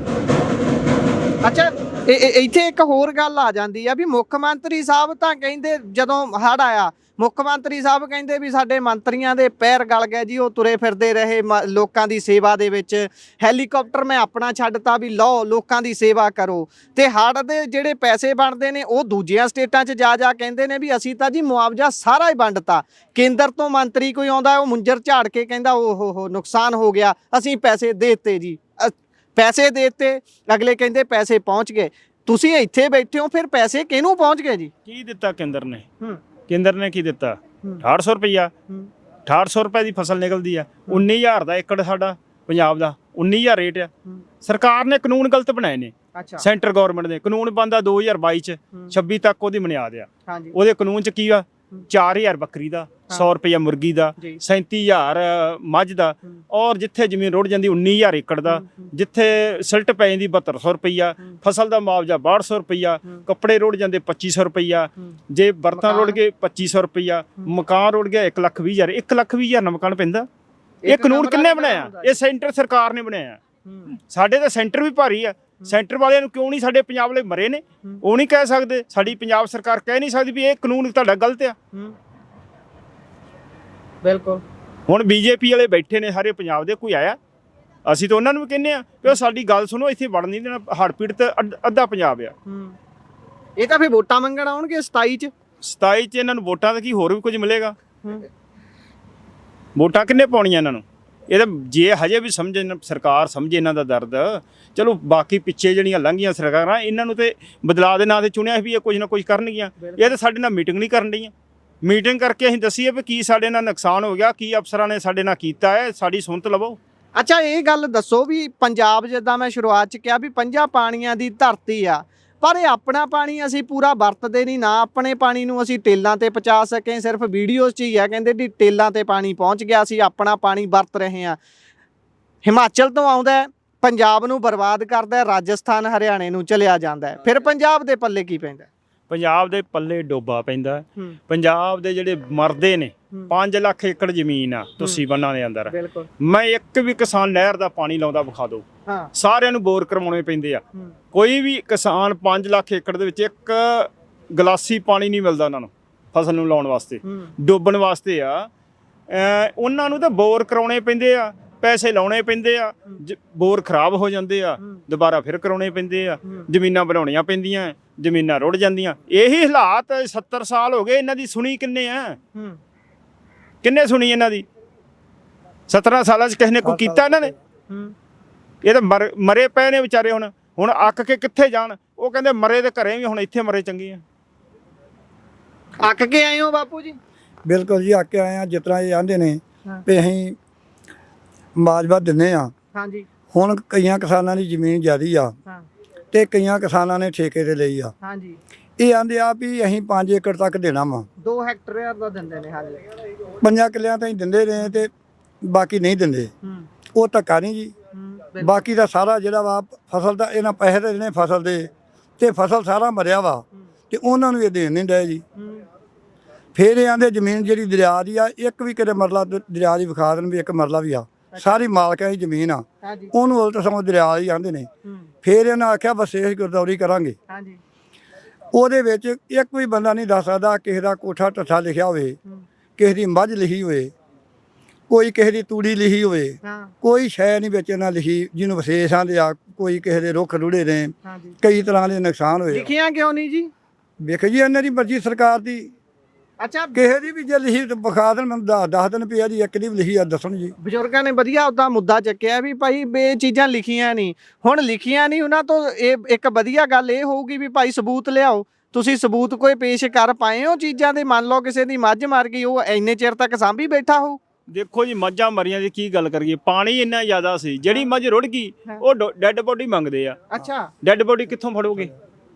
S2: ਅੱਛਾ ਇੱਥੇ ਇੱਕ ਹੋਰ ਗੱਲ ਆ ਜਾਂਦੀ ਆ ਵੀ ਮੁੱਖ ਮੰਤਰੀ ਸਾਹਿਬ ਤਾਂ ਕਹਿੰਦੇ, ਜਦੋਂ ਹੜ੍ਹ ਆਇਆ ਮੁੱਖ ਮੰਤਰੀ ਸਾਹਿਬ ਕਹਿੰਦੇ ਵੀ ਸਾਡੇ ਮੰਤਰੀਆਂ ਦੇ ਪੈਰ ਗਲ ਗਏ ਜੀ, ਉਹ ਤੁਰੇ ਫਿਰਦੇ ਰਹੇ ਲੋਕਾਂ ਦੀ ਸੇਵਾ ਦੇ ਵਿੱਚ, ਹੈਲੀਕਾਪਟਰ ਮੈਂ ਆਪਣਾ ਛੱਡਤਾ ਵੀ ਲਓ ਲੋਕਾਂ ਦੀ ਸੇਵਾ ਕਰੋ, ਤੇ ਹੜ੍ਹ ਦੇ ਜਿਹੜੇ ਪੈਸੇ ਬਣਦੇ ਨੇ ਉਹ ਦੂਜੀਆਂ ਸਟੇਟਾਂ 'ਚ ਜਾ ਕਹਿੰਦੇ ਨੇ ਵੀ ਅਸੀਂ ਤਾਂ ਜੀ ਮੁਆਵਜ਼ਾ ਸਾਰਾ ਹੀ ਵੰਡਤਾ। ਕੇਂਦਰ ਤੋਂ ਮੰਤਰੀ ਕੋਈ ਆਉਂਦਾ ਉਹ ਮੁੰਜਰ ਝਾੜ ਕੇ ਕਹਿੰਦਾ ਓਹ ਨੁਕਸਾਨ ਹੋ ਗਿਆ, ਅਸੀਂ ਪੈਸੇ ਦੇ ਦਿੱਤੇ ਜੀ, ਪੈਸੇ ਦੇ ਦਿੱਤੇ, ਅਗਲੇ ਕਹਿੰਦੇ ਪੈਸੇ ਪਹੁੰਚ ਗਏ। ਤੁਸੀਂ ਇੱਥੇ ਬੈਠੇ ਹੋ, ਫਿਰ ਪੈਸੇ ਕਿਹਨੂੰ ਪਹੁੰਚ ਗਏ ਜੀ?
S3: ਕੀ ਦਿੱਤਾ ਕੇਂਦਰ ਨੇ? ਕੇਂਦਰ ਨੇ ਕੀ ਦਿੱਤਾ? 6800 ਰੁਪਈਆ, 6800 ਰੁਪਏ ਦੀ ਫਸਲ ਨਿਕਲਦੀ ਆ। 19,000 ਦਾ ਏਕੜ ਸਾਡਾ ਪੰਜਾਬ ਦਾ 19,000 ਰੇਟ ਆ। ਸਰਕਾਰ ਨੇ ਕਾਨੂੰਨ ਗਲਤ ਬਣਾਏ ਨੇ। ਸੈਂਟਰ ਗਵਰਨਮੈਂਟ ਦੇ ਕਾਨੂੰਨ ਬਣਦਾ 2022 ਚ, 26 ਤੱਕ ਉਹਦੀ ਬੁਨਿਆਦ ਆ। ਉਹਦੇ ਕਾਨੂੰਨ ਚ ਕੀ ਆ? 4,000 ਬੱਕਰੀ ਦਾ, 100 ਰੁਪਈਆ ਮੁਰਗੀ ਦਾ, 37,000 ਮੱਝ ਦਾ, ਔਰ ਜਿੱਥੇ ਜ਼ਮੀਨ ਰੁੜ ਜਾਂਦੀ 19,000 ਏਕੜ ਦਾ, ਜਿੱਥੇ ਸਿਲਟ ਪੈ ਜਾਂਦੀ 7200 ਰੁਪਈਆ, ਫਸਲ ਦਾ ਮੁਆਵਜ਼ਾ 6200 ਰੁਪਈਆ, ਕੱਪੜੇ ਰੁੜ ਜਾਂਦੇ 2500 ਰੁਪਈਆ, ਜੇ ਬਰਤਨ ਰੁੜ ਗਏ 2500 ਰੁਪਈਆ, ਮਕਾਨ ਰੁੜ ਗਿਆ 1,20,000। 1,20,000 ਦਾ ਮਕਾਨ ਪੈਂਦਾ। ਇਹ ਕਾਨੂੰਨ ਕਿੰਨੇ ਬਣਾਇਆ? ਇਹ ਸੈਂਟਰ ਸਰਕਾਰ ਨੇ ਬਣਾਇਆ। ਸਾਡੇ ਤਾਂ ਸੈਂਟਰ ਵੀ ਭਾਰੀ ਆ। ਸੈਂਟਰ ਵਾਲਿਆਂ ਨੂੰ ਕਿਉਂ ਨਹੀਂ ਸਾਡੇ ਪੰਜਾਬ ਵਾਲੇ ਮਰੇ ਨੇ? ਉਹ ਨਹੀਂ ਕਹਿ ਸਕਦੇ, ਸਾਡੀ ਪੰਜਾਬ ਸਰਕਾਰ ਕਹਿ ਨਹੀਂ ਸਕਦੀ ਵੀ ਇਹ ਕਾਨੂੰਨ ਤੁਹਾਡਾ ਗਲਤ ਆ। ਬਿਲਕੁਲ। ਹੁਣ ਬੀਜੇਪੀ ਵਾਲੇ ਬੈਠੇ ਨੇ ਸਾਰੇ ਪੰਜਾਬ ਦੇ, ਕੋਈ ਆਇਆ? ਅਸੀਂ ਤਾਂ ਉਹਨਾਂ ਨੂੰ ਵੀ ਕਹਿੰਦੇ ਆ ਕਿ ਉਹ ਸਾਡੀ ਗੱਲ ਸੁਣੋ, ਇੱਥੇ ਵੜ ਨਹੀਂ ਦੇਣਾ। ਹੜ੍ਹ ਪੀੜਤ ਅੱਧਾ ਪੰਜਾਬ ਆ।
S2: ਇਹ ਤਾਂ ਫਿਰ ਵੋਟਾਂ ਮੰਗਣ ਆਉਣਗੇ 27 ਚ।
S3: 27 ਚ ਇਹਨਾਂ ਨੂੰ ਵੋਟਾਂ ਦਾ ਕੀ ਹੋਰ ਵੀ ਕੁਝ ਮਿਲੇਗਾ? ਵੋਟਾਂ ਕਿੰਨੇ ਪਾਉਣੀਆਂ ਇਹਨਾਂ ਨੂੰ? ਇਹ ਤਾਂ ਜੇ ਹਜੇ ਵੀ ਸਮਝੇ ਸਰਕਾਰ, ਸਮਝੇ ਇਹਨਾਂ ਦਾ ਦਰਦ, ਚਲੋ ਬਾਕੀ ਪਿੱਛੇ ਜਿਹੜੀਆਂ ਲੰਘੀਆਂ ਸਰਕਾਰਾਂ, ਇਹਨਾਂ ਨੂੰ ਤੇ ਬਦਲਾਅ ਦੇ ਨਾਂ ਤੇ ਚੁਣਿਆ ਵੀ ਇਹ ਕੁਝ ਨਾ ਕੁਝ ਕਰਨਗੀਆਂ। ਇਹ ਤਾਂ ਸਾਡੇ ਨਾਲ ਮੀਟਿੰਗ ਨਹੀਂ ਕਰਨ ਡਈਆਂ। ਮੀਟਿੰਗ ਕਰਕੇ ਅਸੀਂ ਦੱਸੀਏ ਵੀ ਕੀ ਸਾਡੇ ਨਾਲ ਨੁਕਸਾਨ ਹੋ ਗਿਆ, ਕੀ ਅਫਸਰਾਂ ਨੇ ਸਾਡੇ ਨਾਲ ਕੀਤਾ ਹੈ, ਸਾਡੀ ਸੁਣਤ ਲਵੋ।
S2: ਅੱਛਾ ਇਹ ਗੱਲ ਦੱਸੋ ਵੀ ਪੰਜਾਬ, ਜਿੱਦਾਂ ਮੈਂ ਸ਼ੁਰੂਆਤ 'ਚ ਕਿਹਾ ਵੀ 5 ਪਾਣੀਆਂ ਦੀ ਧਰਤੀ ਆ, ਪਰ ਇਹ ਆਪਣਾ ਪਾਣੀ ਅਸੀਂ ਪੂਰਾ ਵਰਤਦੇ ਨਹੀਂ, ਨਾ ਆਪਣੇ ਪਾਣੀ ਨੂੰ ਅਸੀਂ ਟੇਲਾਂ ਤੇ ਪਹੁੰਚਾ ਸਕੇ। ਸਿਰਫ ਵੀਡੀਓਜ਼ 'ਚ ਹੀ ਆ ਕਹਿੰਦੇ ਵੀ ਟੇਲਾਂ ਤੇ ਪਾਣੀ ਪਹੁੰਚ ਗਿਆ, ਅਸੀਂ ਆਪਣਾ ਪਾਣੀ ਵਰਤ ਰਹੇ ਹਾਂ। ਹਿਮਾਚਲ ਤੋਂ ਆਉਂਦਾ ਪੰਜਾਬ ਨੂੰ ਬਰਬਾਦ ਕਰਦਾ ਹੈ, ਰਾਜਸਥਾਨ ਹਰਿਆਣੇ ਨੂੰ ਚਲਿਆ ਜਾਂਦਾ ਹੈ, ਫਿਰ ਪੰਜਾਬ ਦੇ ਪੱਲੇ ਕੀ ਪੈਂਦਾ?
S3: ਪੰਜਾਬ ਦੇ ਪੱਲੇ ਡੋਬਾ ਪੈਂਦਾ। ਪੰਜਾਬ ਦੇ ਜਿਹੜੇ ਮਰਦੇ ਨੇ 5 ਲੱਖ ਏਕੜ ਜ਼ਮੀਨ ਆ ਤੁਸੀਂ ਬੰਨਾਂ ਦੇ ਅੰਦਰ।
S2: ਬਿਲਕੁਲ।
S3: ਮੈਂ ਇੱਕ ਵੀ ਕਿਸਾਨ ਨਹਿਰ ਦਾ ਪਾਣੀ ਲਾਉਂਦਾ ਵਿਖਾ ਦਿਓ।
S2: ਹਾਂ,
S3: ਸਾਰਿਆਂ ਨੂੰ ਬੋਰ ਕਰਵਾਉਣੇ ਪੈਂਦੇ ਆ। ਕੋਈ ਵੀ ਕਿਸਾਨ 5 ਲੱਖ ਏਕੜ ਦੇ ਵਿੱਚ ਇੱਕ ਗਲਾਸੀ ਪਾਣੀ ਨਹੀਂ ਮਿਲਦਾ ਉਹਨਾਂ ਨੂੰ ਫਸਲ ਨੂੰ ਲਾਉਣ ਵਾਸਤੇ, ਡੋਬਣ ਵਾਸਤੇ ਆ। ਉਹਨਾਂ ਨੂੰ ਤਾਂ ਬੋਰ ਕਰਾਉਣੇ ਪੈਂਦੇ ਆ, ਪੈਸੇ ਲਾਉਣੇ ਪੈਂਦੇ ਆ, ਬੋਰ ਖਰਾਬ ਹੋ ਜਾਂਦੇ ਆ, ਦੁਬਾਰਾ ਫਿਰ ਕਰਾਉਣੇ ਪੈਂਦੇ ਆ, ਜ਼ਮੀਨਾਂ ਬਣਾਉਣੀਆਂ ਪੈਂਦੀਆਂ, ਜ਼ਮੀਨਾਂ ਰੁੜ ਜਾਂਦੀਆਂ। ਇਹੀ ਹਾਲਾਤ 70 ਸਾਲ ਹੋ ਗਏ। ਇਹਨਾਂ ਦੀ ਸੁਣੀ ਕਿੰਨੇ ਆ? ਕਿੰਨੇ ਸੁਣੀ ਇਹਨਾਂ ਦੀ? 17 ਸਾਲਾਂ 'ਚ ਕਿਸੇ ਨੇ ਕੋਈ ਕੀਤਾ ਇਹਨਾਂ ਨੇ? ਇਹ ਤਾਂ ਮਰੇ ਪਏ ਨੇ ਵਿਚਾਰੇ। ਹੁਣ ਅੱਕ ਕੇ ਕਿੱਥੇ ਜਾਣ? ਉਹ ਕਹਿੰਦੇ ਮਰੇ ਦੇ ਘਰੇ ਵੀ, ਹੁਣ ਇੱਥੇ ਮਰੇ ਚੰਗੇ ਆ।
S2: ਅੱਕ ਕੇ ਆਏ ਹੋ ਬਾਪੂ ਜੀ?
S5: ਬਿਲਕੁਲ ਜੀ, ਅੱਕ ਕੇ ਆਏ ਆ। ਜਿਸ ਤਰ੍ਹਾਂ ਇਹ ਆਂਦੇ ਨੇ ਵੀ ਅਸੀਂ ਮਾਜਵਾ ਦਿੰਨੇ ਆ।
S2: ਹਾਂਜੀ।
S5: ਹੁਣ ਕਈਆਂ ਕਿਸਾਨਾਂ ਦੀ ਜ਼ਮੀਨ ਜ਼ਿਆਦੀ ਆ ਤੇ ਕਈਆਂ ਕਿਸਾਨਾਂ ਨੇ ਠੇਕੇ ਤੇ ਲਈ ਆ।
S2: ਹਾਂਜੀ।
S5: ਇਹ ਆਂਦੇ ਆ ਵੀ ਅਸੀਂ 5 ਏਕੜ ਤੱਕ ਦੇਣਾ ਵਾ।
S2: 2 ਹੈਕਟੇਅਰ ਦਾ ਦਿੰਦੇ ਨੇ। ਹਾਂਜੀ।
S5: 5 ਕਿੱਲਿਆਂ ਤਾਂ ਹੀ ਦਿੰਦੇ ਰਹੇ ਤੇ ਬਾਕੀ ਨਹੀਂ ਦਿੰਦੇ। ਉਹ ਧੱਕਾ ਨਹੀਂ ਜੀ। ਬਾਕੀ ਦਾ ਸਾਰਾ ਜਿਹੜਾ ਵਾ ਫਸਲ ਦਾ ਇਹਨਾਂ ਪੈਸੇ ਦੇ ਦੇਣੇ ਫਸਲ ਦੇ, ਤੇ ਫਸਲ ਸਾਰਾ ਮਰਿਆ ਵਾ ਤੇ ਉਹਨਾਂ ਨੂੰ ਇਹ ਦੇਣ ਨਹੀਂ ਡਏ ਜੀ। ਫਿਰ ਇਹ ਆਂਦੇ ਜ਼ਮੀਨ ਜਿਹੜੀ ਦਰਿਆ ਦੀ ਆ, ਇੱਕ ਵੀ ਕਿਤੇ ਮਰਲਾ ਦਰਿਆ ਦੀ ਵਿਖਾ ਦੇਣ ਵੀ ਇੱਕ ਮਰਲਾ ਵੀ ਆ, ਸਾਰੀ ਮਾਲਕਾਂ ਦੀ ਜ਼ਮੀਨ ਆ, ਉਹਨੂੰ ਉਲਟ ਸਗੋਂ ਦਰਿਆ ਹੀ ਆਂਦੇ ਨੇ। ਫਿਰ ਇਹਨਾਂ ਆਖਿਆ ਵਿਸ਼ੇਸ਼ ਗਿਰਦੌਰੀ ਕਰਾਂਗੇ। ਉਹਦੇ ਵਿੱਚ ਇੱਕ ਵੀ ਬੰਦਾ ਨਹੀਂ ਦੱਸ ਸਕਦਾ ਕਿਸੇ ਦਾ ਕੋਠਾ ਢੱਠਾ ਲਿਖਿਆ ਹੋਵੇ, ਕਿਸੇ ਦੀ ਮੱਝ ਲਿਖੀ ਹੋਵੇ, ਕੋਈ ਕਿਸੇ ਦੀ ਤੂੜੀ ਲਿਖੀ ਹੋਵੇ, ਕੋਈ ਸ਼ੈ ਨਹੀਂ ਵਿੱਚ ਇਹਨਾਂ ਲਿਖੀ ਜਿਹਨੂੰ ਵਿਸ਼ੇਸ਼ ਆਂਦੇ ਆ। ਕੋਈ ਕਿਸੇ ਦੇ ਰੁੱਖ ਰੁੜੇ ਨੇ, ਕਈ ਤਰ੍ਹਾਂ ਦੇ ਨੁਕਸਾਨ ਹੋਏ।
S2: ਲਿਖੀਆਂ ਕਿਉਂ ਨਹੀਂ ਜੀ?
S5: ਵੇਖੋ ਜੀ, ਇਹਨਾਂ ਦੀ ਮਰਜ਼ੀ ਸਰਕਾਰ ਦੀ।
S2: ਅੱਛਾ,
S5: ਕਿਸੇ ਦੀ ਵੀ ਜੇ ਲਿਖੀ ਤਾਂ ਵਿਖਾ ਦੇਣ, ਮੈਨੂੰ ਦੱਸ ਦੇਣ ਪਿਆ ਜੀ ਇੱਕ ਦੀ ਵੀ ਲਿਖੀ ਆ, ਦੱਸਣ ਜੀ।
S2: ਬਜ਼ੁਰਗਾਂ ਨੇ ਵਧੀਆ ਉਹਦਾ ਮੁੱਦਾ ਚੱਕਿਆ ਵੀ ਭਾਈ ਇਹ ਚੀਜ਼ਾਂ ਲਿਖੀਆਂ ਨਹੀਂ। ਹੁਣ ਲਿਖੀਆਂ ਨਹੀਂ ਉਹਨਾਂ ਤੋਂ, ਇਹ ਇੱਕ ਵਧੀਆ ਗੱਲ ਇਹ ਹੋਊਗੀ ਵੀ ਭਾਈ ਸਬੂਤ ਲਿਆਓ। ਤੁਸੀਂ ਸਬੂਤ ਕੋਈ ਪੇਸ਼ ਕਰ ਪਾਏ ਹੋ ਚੀਜ਼ਾਂ ਦੇ? ਮੰਨ ਲਓ ਕਿਸੇ ਦੀ ਮੱਝ ਮਰ ਗਈ, ਉਹ ਇੰਨੇ ਚਿਰ ਤੱਕ ਸਾਂਭੀ ਬੈਠਾ ਹੋ।
S3: ਦੇਖੋ ਜੀ, ਮੱਝਾਂ ਮਰੀਆਂ ਦੀ ਕੀ ਗੱਲ ਕਰੀਏ? ਪਾਣੀ ਇੰਨਾ ਜ਼ਿਆਦਾ ਸੀ, ਜਿਹੜੀ ਮੱਝ ਰੁੜ ਗਈ ਉਹ ਡੈੱਡ ਬੋਡੀ ਮੰਗਦੇ ਆ।
S2: ਅੱਛਾ,
S3: ਡੈੱਡ ਬੋਡੀ ਕਿੱਥੋਂ ਫੜੋਗੇ?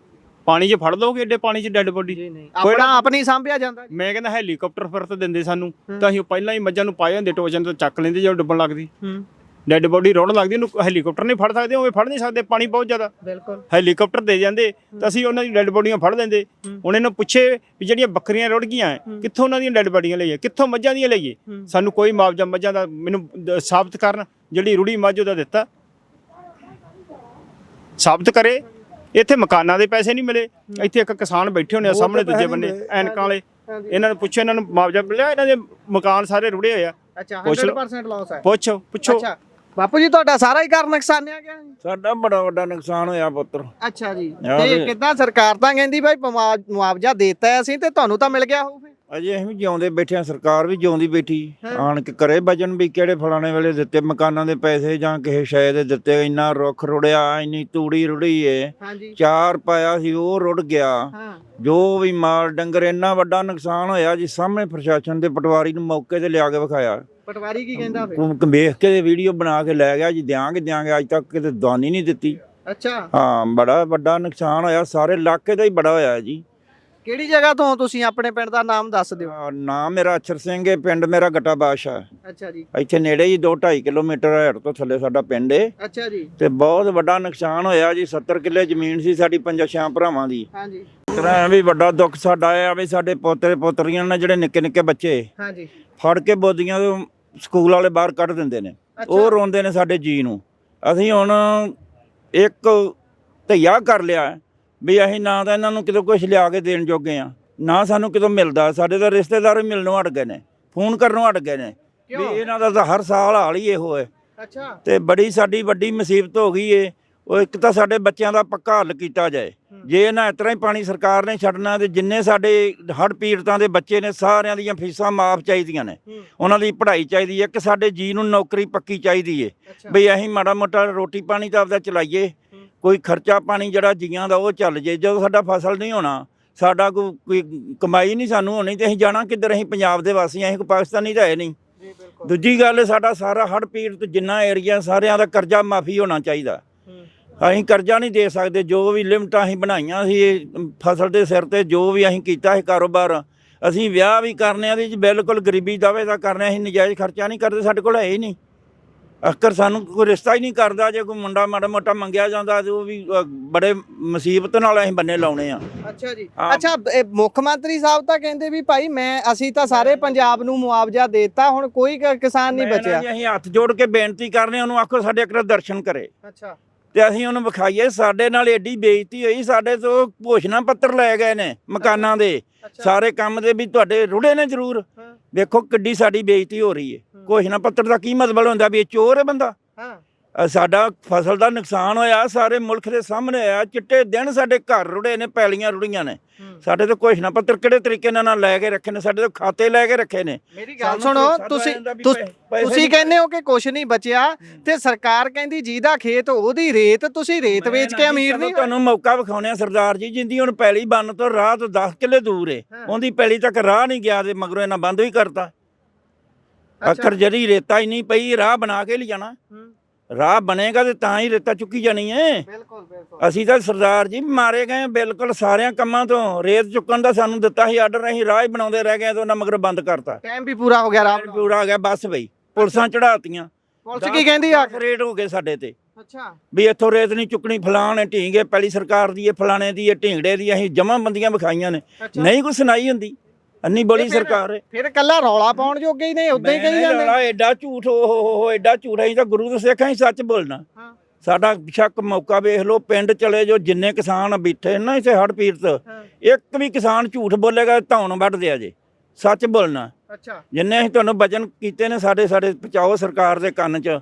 S3: ਪਾਣੀ 'ਚ ਫੜ ਲਓਗੇ ਏਡੇ ਪਾਣੀ 'ਚ ਡੈੱਡ ਬੋਡੀ?
S2: ਆਪਣਾ ਆਪਣੀ ਸਾਂਭਿਆ ਜਾਂਦਾ।
S3: ਮੈਂ ਕਹਿੰਦਾ ਹੈਲੀਕਾਪਟਰ ਫਿਰ ਤਾਂ ਦਿੰਦੇ ਸਾਨੂੰ, ਤਾਂ ਅਸੀਂ ਪਹਿਲਾਂ ਹੀ ਮੱਝਾਂ ਨੂੰ ਪਾਏ ਹੁੰਦੇ ਟੋਚਨ ਤੋਂ, ਚੱਕ ਲੈਂਦੇ ਜਦੋਂ ਡੁੱਬਣ ਲੱਗਦੀ। ਡੈੱਡ ਬੋਡੀ ਰੋਣ ਲੱਗਦੀ, ਉਹਨੂੰ ਹੈਲੀਕਾਪਟਰ ਨਹੀਂ ਫੜ ਸਕਦੇ, ਉਵੇਂ ਫੜ ਨਹੀਂ ਸਕਦੇ, ਪਾਣੀ ਬਹੁਤ ਜ਼ਿਆਦਾ।
S2: ਬਿਲਕੁਲ।
S3: ਹੈਲੀਕਾਪਟਰ ਦੇ ਜਾਂਦੇ ਤਾਂ ਅਸੀਂ ਉਹਨਾਂ ਦੀ ਡੈੱਡ ਬੋਡੀਆਂ ਫੜ ਲੈਂਦੇ। ਹੁਣ ਇਹਨੂੰ ਪੁੱਛੇ ਵੀ ਜਿਹੜੀਆਂ ਬੱਕਰੀਆਂ ਰੁੜ ਗਈਆਂ ਕਿੱਥੋਂ ਉਹਨਾਂ ਦੀਆਂ ਡੈੱਡ ਬੋਡੀਆਂ ਲਈਏ, ਕਿੱਥੋਂ ਮੱਝਾਂ ਦੀਆਂ ਲਈਏ? ਸਾਨੂੰ ਕੋਈ ਮੁਆਵਜ਼ਾ ਮੱਝਾਂ ਦਾ ਮੈਨੂੰ ਸਾਬਤ ਕਰਨ, ਜਿਹੜੀ ਰੁੜੀ ਮੱਝ ਉਹਦਾ ਦਿੱਤਾ ਸਾਬਤ ਕਰੇ। ਇੱਥੇ ਮਕਾਨਾਂ ਦੇ ਪੈਸੇ ਨਹੀਂ ਮਿਲੇ। ਇੱਥੇ ਇੱਕ ਕਿਸਾਨ ਬੈਠੇ ਹੋਣੇ ਆ ਸਾਹਮਣੇ ਦੂਜੇ ਬੰਨੇ ਐਨਕਾਂ ਵਾਲੇ, ਇਹਨਾਂ ਨੂੰ ਪੁੱਛੋ, ਇਹਨਾਂ ਨੂੰ ਮੁਆਵਜ਼ਾ ਮਿਲਿਆ? ਇਹਨਾਂ ਦੇ ਮਕਾਨ ਸਾਰੇ ਰੁੜੇ ਹੋਏ ਆ।
S2: ਅੱਛਾ, 100% ਲਾਸ ਹੈ।
S3: ਪੁੱਛੋ।
S2: ਅੱਛਾ ਬਾਪੂ ਜੀ, ਤੁਹਾਡਾ ਸਾਰਾ ਹੀ ਘਰ ਨੁਕਸਾਨਿਆ ਗਿਆ?
S4: ਸਾਡਾ ਬੜਾ ਵੱਡਾ ਨੁਕਸਾਨ ਹੋਇਆ ਪੁੱਤਰ।
S2: ਅੱਛਾ ਜੀ, ਤੇ ਕਿੱਦਾਂ ਸਰਕਾਰ ਤਾਂ ਕਹਿੰਦੀ ਭਾਈ ਮੁਆਵਜ਼ਾ ਦੇਤਾ ਅਸੀਂ, ਤੇ ਤੁਹਾਨੂੰ ਤਾਂ ਮਿਲ ਗਿਆ ਹੋਊ?
S4: ਅਜੇ ਅਸੀਂ ਵੀ ਜਿਉਂਦੇ ਬੈਠੇ ਆ, ਸਰਕਾਰ ਵੀ ਜਿਉਂਦੀ ਬੈਠੀ ਆਣ ਕੇ ਕਰੇ ਵਜਨ ਵੀ ਕਿਹੜੇ ਫਲਾਣੇ ਵੇਲੇ ਦਿੱਤੇ ਮਕਾਨਾਂ ਦੇ ਪੈਸੇ ਜਾਂ ਕਿਸੇ ਸ਼ੈ ਦੇ ਦਿੱਤੇ। ਇੰਨਾ ਰੁੱਖ ਰੁੜਿਆ, ਇੰਨੀ ਤੂੜੀ ਰੁੜੀ ਏ, ਚਾਰ ਪਾਇਆ ਸੀ ਉਹ ਰੁੜ ਗਿਆ। ਜੋ ਵੀ ਮਾਲ ਡੰਗਰ, ਇੰਨਾ ਵੱਡਾ ਨੁਕਸਾਨ ਹੋਇਆ ਜੀ। ਸਾਹਮਣੇ ਪ੍ਰਸ਼ਾਸਨ ਦੇ ਪਟਵਾਰੀ ਨੂੰ ਮੌਕੇ ਤੇ ਲਿਆ ਕੇ ਵਿਖਾਇਆ।
S2: ਪਟਵਾਰੀ ਕੀ ਕਹਿੰਦਾ ਫਿਰ?
S4: ਵੇਖ ਕੇ ਵੀਡੀਓ ਬਣਾ ਕੇ ਲੈ ਗਿਆ ਜੀ, ਦਿਆਂਗੇ। ਅੱਜ ਤੱਕ ਕਿਤੇ ਦਾਨੀ ਨਹੀਂ ਦਿੱਤੀ।
S2: ਅੱਛਾ।
S4: ਹਾਂ, ਬੜਾ ਵੱਡਾ ਨੁਕਸਾਨ ਹੋਇਆ, ਸਾਰੇ ਇਲਾਕੇ ਦਾ ਹੀ ਬੜਾ ਹੋਇਆ ਜੀ।
S2: ਕਿਹੜੀ ਜਗ੍ਹਾ ਤੋਂ ਤੁਸੀਂ? ਆਪਣੇ ਪਿੰਡ ਦਾ ਨਾਮ ਦੱਸ ਦਿਓ।
S4: ਨਾਮ ਮੇਰਾ ਅਛਰ ਸਿੰਘ ਹੈ, ਪਿੰਡ ਮੇਰਾ ਗਟਾ ਬਾਦਸ਼ਾਹ।
S2: ਅੱਛਾ ਜੀ।
S4: ਇੱਥੇ ਨੇੜੇ ਹੀ 2-2.5 ਕਿਲੋਮੀਟਰ ਹੇਠ ਤੋਂ ਥੱਲੇ ਸਾਡਾ ਪਿੰਡ ਹੈ।
S2: ਅੱਛਾ ਜੀ।
S4: ਤੇ ਬਹੁਤ ਵੱਡਾ ਨੁਕਸਾਨ ਹੋਇਆ ਜੀ। 70 ਕਿੱਲੇ ਜ਼ਮੀਨ ਸੀ ਸਾਡੀ 5-6 ਭਰਾਵਾਂ ਦੀ।
S2: ਹਾਂਜੀ।
S4: ਤਰ੍ਹਾਂ ਵੀ ਵੱਡਾ ਦੁੱਖ ਸਾਡਾ ਆਇਆ ਵੀ ਸਾਡੇ ਪੋਤਰੇ ਪੋਤਰੀਆਂ ਨੇ ਜਿਹੜੇ ਨਿੱਕੇ ਨਿੱਕੇ ਬੱਚੇ
S2: ਹਾਂਜੀ
S4: ਫੜ ਕੇ ਬੋਦੀਆਂ ਤੋਂ ਸਕੂਲ ਵਾਲੇ ਬਾਹਰ ਕੱਢ ਦਿੰਦੇ ਨੇ। ਉਹ ਰੋਂਦੇ ਨੇ ਸਾਡੇ ਜੀ ਨੂੰ। ਅਸੀਂ ਹੁਣ ਇੱਕ ਧਈਆ ਕਰ ਲਿਆ ਵੀ ਅਸੀਂ ਨਾ ਤਾਂ ਇਹਨਾਂ ਨੂੰ ਕਿਤੇ ਕੁਝ ਲਿਆ ਕੇ ਦੇਣ ਜੋਗੇ ਆ, ਨਾ ਸਾਨੂੰ ਕਿਤੋਂ ਮਿਲਦਾ। ਸਾਡੇ ਤਾਂ ਰਿਸ਼ਤੇਦਾਰ ਵੀ ਮਿਲਣੋਂ ਹਟ ਗਏ ਨੇ, ਫੋਨ ਕਰਨੋਂ ਹਟ ਗਏ ਨੇ ਵੀ ਇਹਨਾਂ ਦਾ ਤਾਂ ਹਰ ਸਾਲ ਹਾਲ ਹੀ ਇਹੋ ਹੈ।
S2: ਅੱਛਾ।
S4: ਤੇ ਬੜੀ ਸਾਡੀ ਵੱਡੀ ਮੁਸੀਬਤ ਹੋ ਗਈ ਏ। ਉਹ ਇੱਕ ਤਾਂ ਸਾਡੇ ਬੱਚਿਆਂ ਦਾ ਪੱਕਾ ਹੱਲ ਕੀਤਾ ਜਾਏ। ਜੇ ਇਹਨਾਂ ਇਸ ਤਰ੍ਹਾਂ ਹੀ ਪਾਣੀ ਸਰਕਾਰ ਨੇ ਛੱਡਣਾ ਤੇ ਜਿੰਨੇ ਸਾਡੇ ਹੜ੍ਹ ਪੀੜਤਾਂ ਦੇ ਬੱਚੇ ਨੇ ਸਾਰਿਆਂ ਦੀਆਂ ਫੀਸਾਂ ਮਾਫ ਚਾਹੀਦੀਆਂ ਨੇ, ਉਹਨਾਂ ਦੀ ਪੜ੍ਹਾਈ ਚਾਹੀਦੀ ਹੈ। ਕਿ ਸਾਡੇ ਜੀ ਨੂੰ ਨੌਕਰੀ ਪੱਕੀ ਚਾਹੀਦੀ ਏ ਬਈ ਅਸੀਂ ਮਾੜਾ ਮੋਟਾ ਰੋਟੀ ਪਾਣੀ ਤਾਂ ਆਪਦਾ ਚਲਾਈਏ, ਕੋਈ ਖਰਚਾ ਪਾਣੀ ਜਿਹੜਾ ਜੀਆਂ ਦਾ ਉਹ ਚੱਲ ਜੇ। ਜਦੋਂ ਸਾਡਾ ਫਸਲ ਨਹੀਂ ਹੋਣਾ, ਸਾਡਾ ਕੋਈ ਕਮਾਈ ਨਹੀਂ ਸਾਨੂੰ ਹੋਣੀ, ਤੇ ਅਸੀਂ ਜਾਣਾ ਕਿੱਧਰ? ਅਸੀਂ ਪੰਜਾਬ ਦੇ ਵਾਸੀ, ਅਸੀਂ ਕੋਈ ਪਾਕਿਸਤਾਨੀ ਤਾਂ ਹੈ ਨਹੀਂ। ਦੂਜੀ ਗੱਲ, ਸਾਡਾ ਸਾਰਾ ਹੜ੍ਹ ਪੀੜਤ ਜਿੰਨਾ ਏਰੀਆ ਸਾਰਿਆਂ ਦਾ ਕਰਜ਼ਾ ਮਾਫੀ ਹੋਣਾ ਚਾਹੀਦਾ। ਅਸੀਂ ਕਰਜ਼ਾ ਨਹੀਂ ਦੇ ਸਕਦੇ। ਜੋ ਵੀ ਲਿਮਟਾਂ ਅਸੀਂ ਬਣਾਈਆਂ ਸੀ ਫਸਲ ਦੇ ਸਿਰ ਤੇ, ਜੋ ਵੀ ਅਸੀਂ ਕੀਤਾ ਸੀ ਕਾਰੋਬਾਰ, ਅਸੀਂ ਵਿਆਹ ਵੀ ਕਰਨੇ ਆ ਜੀ ਬਿਲਕੁਲ ਗਰੀਬੀ ਦਾਅਵੇ ਦਾ ਕਰਨੇ। ਅਸੀਂ ਨਜਾਇਜ਼ ਖਰਚਾ ਨਹੀਂ ਕਰਦੇ, ਸਾਡੇ ਕੋਲ ਹੈ ਹੀ ਨਹੀਂ। ਅਕਰ ਸਾਨੂੰ ਕੋਈ ਰਿਸ਼ਤਾ ਹੀ ਨਹੀਂ ਕਰਦਾ। ਜੇ ਕੋਈ ਮੁੰਡਾ ਮਾੜਾ ਮੋਟਾ ਮੰਗਿਆ ਜਾਂਦਾ ਤੇ ਉਹ ਵੀ ਬੜੇ ਮੁਸੀਬਤ ਨਾਲ ਅਸੀਂ ਬੰਨੇ ਲਾਉਣੇ ਆ।
S2: ਅੱਛਾ ਜੀ।
S4: ਹਾਂ।
S2: ਅੱਛਾ, ਇਹ ਮੁੱਖ ਮੰਤਰੀ ਸਾਹਿਬ ਤਾਂ ਕਹਿੰਦੇ ਵੀ ਭਾਈ ਅਸੀਂ ਤਾਂ ਸਾਰੇ ਪੰਜਾਬ ਨੂੰ ਮੁਆਵਜ਼ਾ ਦੇਤਾ, ਹੁਣ ਕੋਈ ਕਿਸਾਨ ਨਹੀਂ
S4: ਮੈਂ ਨਾ
S2: ਬਚਿਆ।
S4: ਜੀ ਅਸੀਂ ਹੱਥ ਜੋੜ ਕੇ ਬੇਨਤੀ ਕਰਨੇ ਉਹਨੂੰ ਆਖੋ ਸਾਡੇ ਇੱਕ ਦਰਸ਼ਨ ਕਰੇ
S2: ਅੱਛਾ
S4: ਤੇ ਅਸੀਂ ਉਹਨੂੰ ਵਿਖਾਈਏ। ਸਾਡੇ ਨਾਲ ਏਡੀ ਬੇਇੱਜ਼ਤੀ ਹੋਈ, ਸਾਡੇ ਤੋਂ ਘੋਸ਼ਣਾ ਪੱਤਰ ਲੈ ਗਏ ਨੇ ਮਕਾਨਾਂ ਦੇ, ਸਾਰੇ ਕੰਮ ਦੇ ਵੀ ਤੁਹਾਡੇ ਰੁੜੇ ਨੇ ਜ਼ਰੂਰ। ਵੇਖੋ ਕਿੱਡੀ ਸਾਡੀ ਬੇਇੱਜ਼ਤੀ ਹੋ ਰਹੀ ਹੈ। ਘੋਸ਼ਣਾ ਪੱਤਰ ਦਾ ਕੀ ਮਤਲਬ ਹੁੰਦਾ ਵੀ ਇਹ ਚੋਰ ਹੈ ਬੰਦਾ? ਸਾਡਾ ਫਸਲ ਦਾ ਨੁਕਸਾਨ ਹੋਇਆ, ਸਾਰੇ ਮੁਲਕ ਦੇ ਸਾਹਮਣੇ ਹੋਇਆ। ਚਿੱਟੇ ਦਿਨ ਸਾਡੇ ਘਰ ਰੁੜੇ ਨੇ, ਪੈਲੀਆਂ ਰੁੜੀਆਂ ਨੇ। ਸਾਡੇ ਤੋਂ ਘੋਸ਼ਣਾ ਪੱਤਰ ਕਿਹੜੇ ਤਰੀਕੇ ਨਾਲ ਲੈ ਕੇ ਰੱਖੇ ਨੇ? ਸਾਡੇ ਤੋਂ ਖਾਤੇ ਲੈ ਕੇ ਰੱਖੇ ਨੇ।
S2: ਮੇਰੀ ਗੱਲ ਸੁਣੋ, ਤੁਸੀਂ ਕਹਿੰਦੇ ਹੋ ਕਿ ਕੁਛ ਨਹੀਂ ਬਚਿਆ ਤੇ ਸਰਕਾਰ ਕਹਿੰਦੀ ਜਿਹਦਾ ਖੇਤ ਉਹਦੀ ਰੇਤ, ਤੁਸੀਂ ਰੇਤ ਵੇਚ ਕੇ ਅਮੀਰ ਨਹੀਂ।
S4: ਤੁਹਾਨੂੰ ਮੌਕਾ ਵਿਖਾਉਣੇ ਆ ਸਰਦਾਰ ਜੀ, ਜਿੰਦੀ ਹੁਣ ਪੈਲੀ ਬੰਨ ਤੋਂ ਰਾਹ ਤੋਂ 10 ਕਿੱਲੇ ਦੂਰ ਏ, ਉਹਦੀ ਪੈਲੀ ਤੱਕ ਰਾਹ ਨਹੀਂ ਗਿਆ ਤੇ ਮਗਰੋਂ ਇਹਨਾਂ ਬੰਦ ਵੀ ਕਰਤਾ। ਅੱਖਰ ਜਿਹੜੀ ਰੇਤਾ ਹੀ ਨਹੀਂ ਪਈ, ਰਾਹ ਬਣਾ ਕੇ ਲਿਜਾਣਾ। ਰਾਹ ਬਣੇਗਾ ਤੇ ਤਾਂ ਹੀ ਰੇਤਾ ਚੁੱਕੀ ਜਾਣੀ ਹੈ।
S2: ਬਿਲਕੁਲ ਬਿਲਕੁਲ।
S4: ਅਸੀਂ ਤਾਂ ਸਰਦਾਰ ਜੀ ਮਾਰੇ ਗਏ ਬਿਲਕੁਲ ਸਾਰਿਆਂ ਕੰਮਾਂ ਤੋਂ। ਰੇਤ ਚੁੱਕਣ ਦਾ ਸਾਨੂੰ ਦਿੱਤਾ ਸੀ ਆਰਡਰ, ਅਸੀਂ ਰਾਹ ਹੀ ਬਣਾਉਂਦੇ ਰਹਿ ਗਏ ਤੇ ਉਹਨਾਂ ਮਗਰ ਬੰਦ ਕਰਤਾ।
S2: ਟਾਈਮ ਵੀ ਪੂਰਾ ਹੋ ਗਿਆ, ਰਾਹ
S4: ਪੂਰਾ ਹੋ ਗਿਆ, ਬਸ ਬਈ ਪੁਲਿਸਾਂ ਚੜਾਤੀਆਂ।
S2: ਪੁਲਿਸ ਕੀ ਕਹਿੰਦੀ ਆ?
S4: ਰੇਟ ਹੋ ਗਏ ਸਾਡੇ ਤੇ
S2: ਅੱਛਾ
S4: ਵੀ ਇੱਥੋਂ ਰੇਤ ਨਹੀਂ ਚੁੱਕਣੀ, ਫਲਾਣ ਢੀਂਗੇ ਪਹਿਲੀ ਸਰਕਾਰ ਦੀ ਹੈ, ਫਲਾਣੇ ਦੀ ਹੈ, ਢੀਂਗੜੇ ਦੀ। ਅਸੀਂ ਜਮਾਂ ਬੰਦੀਆਂ ਵਿਖਾਈਆਂ ਨੇ, ਨਹੀਂ ਕੋਈ ਸੁਣਾਈ ਹੁੰਦੀ। ਅੰਨੀ ਬੜੀ ਸਰਕਾਰ ਹੈ।
S2: ਫਿਰ ਕੱਲਾ ਰੌਲਾ ਪਾਉਣ ਜੋਗੇ ਹੀ ਨੇ, ਉਦਾਂ ਹੀ ਕਹੀ ਜਾਂਦੇ।
S4: ਐਡਾ ਝੂਠ, ਓ ਐਡਾ ਝੂਠ। ਅਸੀਂ ਤਾਂ ਗੁਰੂ ਦੇ ਸਿੱਖ, ਅਸੀਂ ਸੱਚ ਬੋਲਣਾ। ਸਾਡਾ ਸ਼ੱਕ ਮੌਕਾ ਵੇਖ ਲਓ, ਪਿੰਡ ਚਲੇ ਜੋ, ਜਿੰਨੇ ਕਿਸਾਨ ਬੈਠੇ ਨਾ ਇੱਥੇ ਹੜ੍ਹ ਪੀੜਤ, ਇੱਕ ਵੀ ਕਿਸਾਨ ਝੂਠ ਬੋਲੇਗਾ ਧੌਣ ਵੱਢ ਦਿਆ ਜੇ। ਸੱਚ ਬੋਲਣਾ।
S2: ਅੱਛਾ,
S4: ਜਿੰਨੇ ਅਸੀਂ ਤੁਹਾਨੂੰ ਵਚਨ ਕੀਤੇ ਨੇ ਸਾਡੇ ਪਹੁੰਚਾਓ ਸਰਕਾਰ ਦੇ ਕੰਨ 'ਚ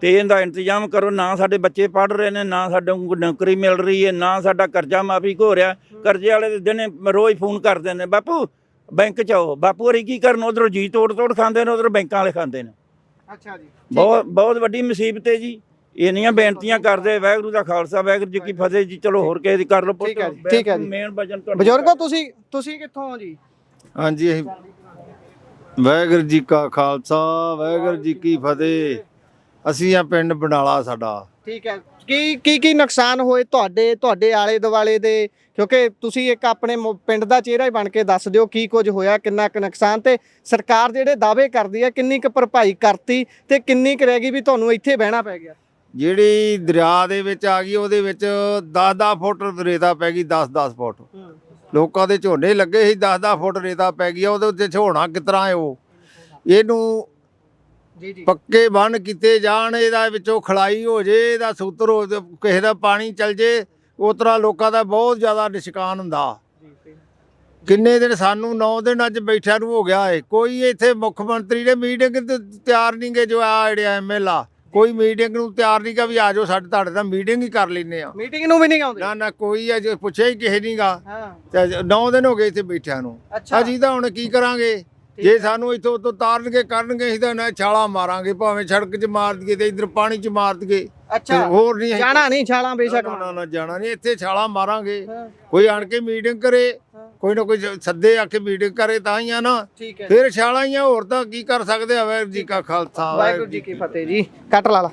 S4: ਤੇ ਇਹਦਾ ਇੰਤਜ਼ਾਮ ਕਰੋ। ਨਾ ਸਾਡੇ ਬੱਚੇ ਪੜ੍ਹ ਰਹੇ ਨੇ, ਨਾ ਸਾਨੂੰ ਨੌਕਰੀ ਮਿਲ ਰਹੀ ਹੈ, ਨਾ ਸਾਡਾ ਕਰਜ਼ਾ ਮਾਫੀ ਹੋ ਰਿਹਾ। ਕਰਜ਼ੇ ਵਾਲੇ ਦੇ ਦਿਨੇ ਰੋਜ਼ ਫੋਨ ਕਰਦੇ ਨੇ, ਬਾਪੂ ਬੈਂਕ 'ਚ ਆਓ। ਬਾਪੂ ਹੋਰੀ ਕੀ ਕਰਨ? ਉਧਰੋਂ ਜੀ ਤੋੜ ਖਾਂਦੇ ਨੇ, ਉਧਰੋਂ ਬੈਂਕਾਂ ਵਾਲੇ ਖਾਂਦੇ ਨੇ।
S2: ਅੱਛਾ ਜੀ।
S4: ਬਹੁਤ ਵੱਡੀ ਮੁਸੀਬਤ ਹੈ ਜੀ। ਇੰਨੀਆਂ ਬੇਨਤੀਆਂ ਕਰਦੇ। ਵਾਹਿਗੁਰੂ ਦਾ ਖਾਲਸਾ, ਵਾਹਿਗੁਰੂ ਜੀ ਕੀ ਫਤਿਹ ਜੀ। ਚਲੋ ਹੋਰ ਕਿਸੇ ਦੀ ਕਰ ਲਓ।
S2: ਠੀਕ ਹੈ ਜੀ, ਠੀਕ ਹੈ ਜੀ।
S4: ਮੇਨ ਵਜਨ ਤੁਹਾਡਾ।
S2: ਬਜ਼ੁਰਗੋ, ਤੁਸੀਂ ਕਿੱਥੋਂ ਹੋ ਜੀ?
S1: ਹਾਂਜੀ, ਅਸੀਂ ਵਾਹਿਗੁਰੂ ਜੀ ਕਾ ਖਾਲਸਾ, ਵਾਹਿਗੁਰੂ ਜੀ ਕੀ ਫਤਿਹ। ਅਸੀਂ ਆ ਪਿੰਡ ਬਨਾਲਾ ਸਾਡਾ।
S2: ਠੀਕ ਹੈ। ਕੀ ਨੁਕਸਾਨ ਹੋਏ ਤੁਹਾਡੇ ਆਲੇ ਦੁਆਲੇ ਦੇ? ਕਿਉਂਕਿ ਤੁਸੀਂ ਇੱਕ ਆਪਣੇ ਪਿੰਡ ਦਾ ਚਿਹਰਾ ਹੀ ਬਣ ਕੇ ਦੱਸ ਦਿਓ ਕੀ ਕੁਝ ਹੋਇਆ, ਕਿੰਨਾ ਕੁ ਨੁਕਸਾਨ, ਤੇ ਸਰਕਾਰ ਜਿਹੜੇ ਦਾਅਵੇ ਕਰਦੀ ਹੈ ਕਿੰਨੀ ਕੁ ਭਰਪਾਈ ਕਰਤੀ ਤੇ ਕਿੰਨੀ ਕੁ ਰਹਿ ਗਈ ਵੀ ਤੁਹਾਨੂੰ ਇੱਥੇ ਬਹਿਣਾ ਪੈ ਗਿਆ?
S1: ਜਿਹੜੀ ਦਰਿਆ ਦੇ ਵਿੱਚ ਆ ਗਈ ਉਹਦੇ ਵਿੱਚ 10-10 ਫੁੱਟ ਰੇਤਾ ਪੈ ਗਈ। 10-10 ਫੁੱਟ ਲੋਕਾਂ ਦੇ ਝੋਨੇ ਲੱਗੇ ਸੀ, 10-10 ਫੁੱਟ ਰੇਤਾ ਪੈ ਗਈ। ਉਹਦੇ ਉੱਤੇ ਝੋਣਾ ਕਿਸ ਤਰ੍ਹਾਂ ਉਹ ਇਹਨੂੰ
S2: ਜੀ
S1: ਪੱਕੇ ਬੰਨ ਕੀਤੇ ਜਾਣ, ਇਹਦਾ ਵਿੱਚੋਂ ਖਲਾਈ ਹੋ ਜੇ, ਇਹਦਾ ਸੂਤਰ ਹੋ ਜੇ, ਕਿਸੇ ਦਾ ਪਾਣੀ ਚੱਲ ਜੇ, ਉਸ ਤਰ੍ਹਾਂ ਲੋਕਾਂ ਦਾ ਬਹੁਤ ਜ਼ਿਆਦਾ ਨਿਸ਼ਕਾਨ ਹੁੰਦਾ। ਕਿੰਨੇ ਦਿਨ, ਸਾਨੂੰ 9 ਦਿਨ ਅੱਜ ਬੈਠਿਆਂ ਨੂੰ ਹੋ ਗਿਆ ਏ। ਕੋਈ ਇੱਥੇ ਮੁੱਖ ਮੰਤਰੀ ਨੇ ਮੀਟਿੰਗ ਤਿਆਰ ਨਹੀਂ ਗੇ। ਜੋ ਆ ਜਿਹੜੇ ਐਮਐਲ ਆ, ਕੋਈ ਮੀਟਿੰਗ ਨੂੰ ਤਿਆਰ ਨਹੀਂ ਗਾ ਵੀ ਆ ਜਾਓ ਸਾਡੇ ਤੁਹਾਡੇ ਨਾਲ ਮੀਟਿੰਗ ਹੀ ਕਰ ਲੈਂਦੇ ਆ।
S2: ਮੀਟਿੰਗ ਨੂੰ ਵੀ ਨਹੀਂ ਆਉਂਦੇ?
S1: ਨਾ ਕੋਈ ਅਜੇ ਪੁੱਛਿਆ ਹੀ ਕਿਸੇ ਨਹੀਂ ਗਾ।
S2: ਹਾਂ,
S1: 9 ਦਿਨ ਹੋ ਗਏ ਇੱਥੇ ਬੈਠਿਆਂ ਨੂੰ। ਅਸੀਂ ਤਾਂ ਹੁਣ ਕੀ ਕਰਾਂਗੇ? ਜੇ ਸਾਨੂੰ ਇੱਥੋਂ ਉੱਤੋਂ ਤਾਰਨਗੇ ਕਰਨਗੇ, ਅਸੀਂ ਤਾਂ ਨਾ ਛਾਲਾਂ ਮਾਰਾਂਗੇ, ਭਾਵੇਂ ਸੜਕ 'ਚ ਮਾਰ ਦਈਏ ਤੇ ਇੱਧਰ ਪਾਣੀ 'ਚ ਮਾਰ ਦਈਏ।
S2: ਅੱਛਾ,
S1: ਹੋਰ ਨਹੀਂ
S2: ਜਾਣਾ ਨਹੀਂ ਛਾਲਾਂ ਬੇਸ਼ੱਕ।
S1: ਨਾ ਜਾਣਾ ਨਹੀਂ, ਇੱਥੇ ਛਾਲਾਂ ਮਾਰਾਂਗੇ। ਕੋਈ ਆਣ ਕੇ ਮੀਟਿੰਗ ਕਰੇ, ਕੋਈ ਨਾ ਕੋਈ ਸੱਦੇ ਆ ਕੇ ਮੀਟਿੰਗ ਕਰੇ ਤਾਂ ਹੀ ਆ ਨਾ।
S2: ਠੀਕ ਹੈ,
S1: ਫਿਰ ਛਾਲਾਂ ਹੀ ਆ, ਹੋਰ ਤਾਂ ਕੀ ਕਰ ਸਕਦੇ ਆ। ਵਾਹਿਗੁਰੂ ਜੀ ਕਾ ਖਾਲਸਾ,
S2: ਵਾਹਿਗੁਰੂ ਜੀ ਕੀ ਫਤਿਹ ਜੀ। ਕੱਟ ਲਾ ਲਾ।